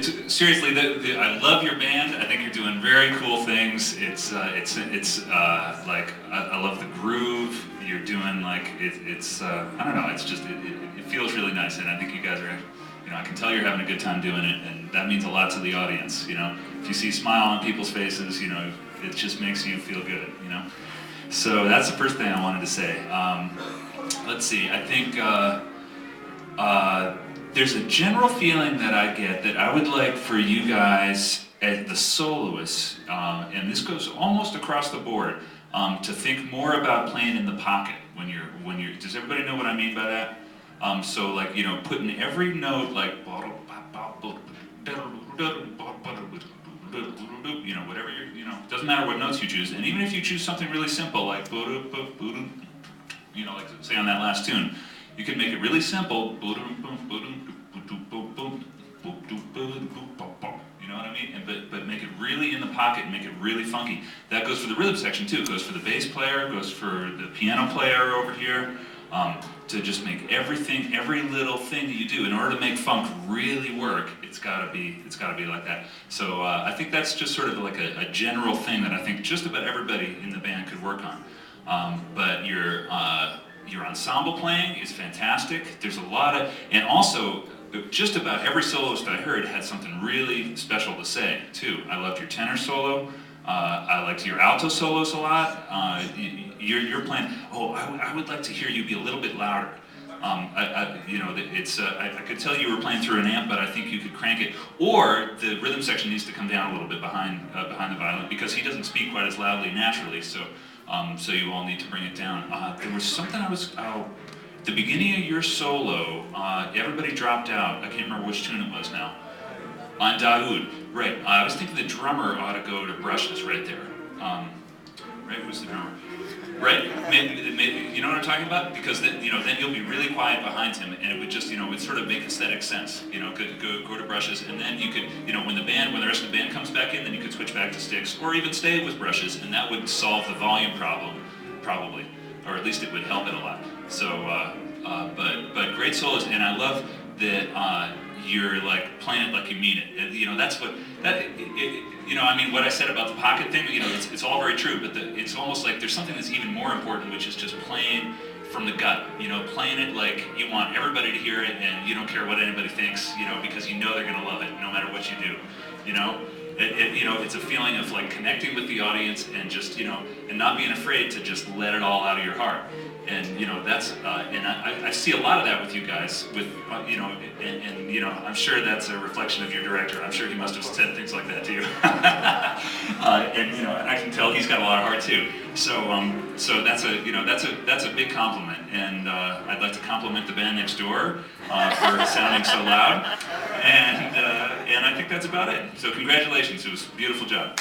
seriously, I love your band. I think you're doing very cool things. Like I love the groove you're doing. Like I don't know. It's just it feels really nice, and I think you guys are. I can tell you're having a good time doing it, and that means a lot to the audience. If you see a smile on people's faces, it just makes you feel good. So that's the first thing I wanted to say. Let's see. I think. There's a general feeling that I get that I would like for you guys, as the soloists, and this goes almost across the board, to think more about playing in the pocket when you're. Does everybody know what I mean by that? So like putting every note like whatever doesn't matter what notes you choose, and even if you choose something really simple like like say on that last tune. You can make it really simple, you know what I mean? But make it really in the pocket and make it really funky. That goes for the rhythm section too. It goes for the bass player, it goes for the piano player over here. To just make everything, every little thing that you do, in order to make funk really work, it's gotta be like that. So I think that's just sort of like a general thing that I think just about everybody in the band could work on. But your ensemble playing is fantastic. There's a lot of, and also just about every soloist I heard had something really special to say too. I loved your tenor solo. I liked your alto solos a lot. You're playing. Oh, I would like to hear you be a little bit louder. I could tell you were playing through an amp, but I think you could crank it. Or the rhythm section needs to come down a little bit behind the violin because he doesn't speak quite as loudly naturally. So you all need to bring it down. There was something the beginning of your solo, everybody dropped out. I can't remember which tune it was now. On Daoud, right. I was thinking the drummer ought to go to brushes right there. Right, who's the drummer? Right? You know what I'm talking about? Because then you'll be really quiet behind him, and it would just, would sort of make aesthetic sense. Go to brushes, and then you could, when the rest of the band comes back in, then you could switch back to sticks, or even stay with brushes, and that would solve the volume problem, probably, or at least it would help it a lot. So, but great solos, and I love that you're like playing it like you mean it. And, that's what what I said about the pocket thing. It's all very true, but it's almost like there's something that's even more important, which is just playing from the gut. Playing it like you want everybody to hear it, and you don't care what anybody thinks. Because they're gonna love it no matter what you do. It's a feeling of like connecting with the audience and just and not being afraid to just let it all out of your heart. And that's and I see a lot of that with you guys. With I'm sure that's a reflection of your director. I'm sure he must have said things like that to you. And I can tell he's got a lot of heart too. So that's a big compliment. And I'd like to compliment the band next door for sounding so loud. And I think that's about it. So congratulations. It was a beautiful job.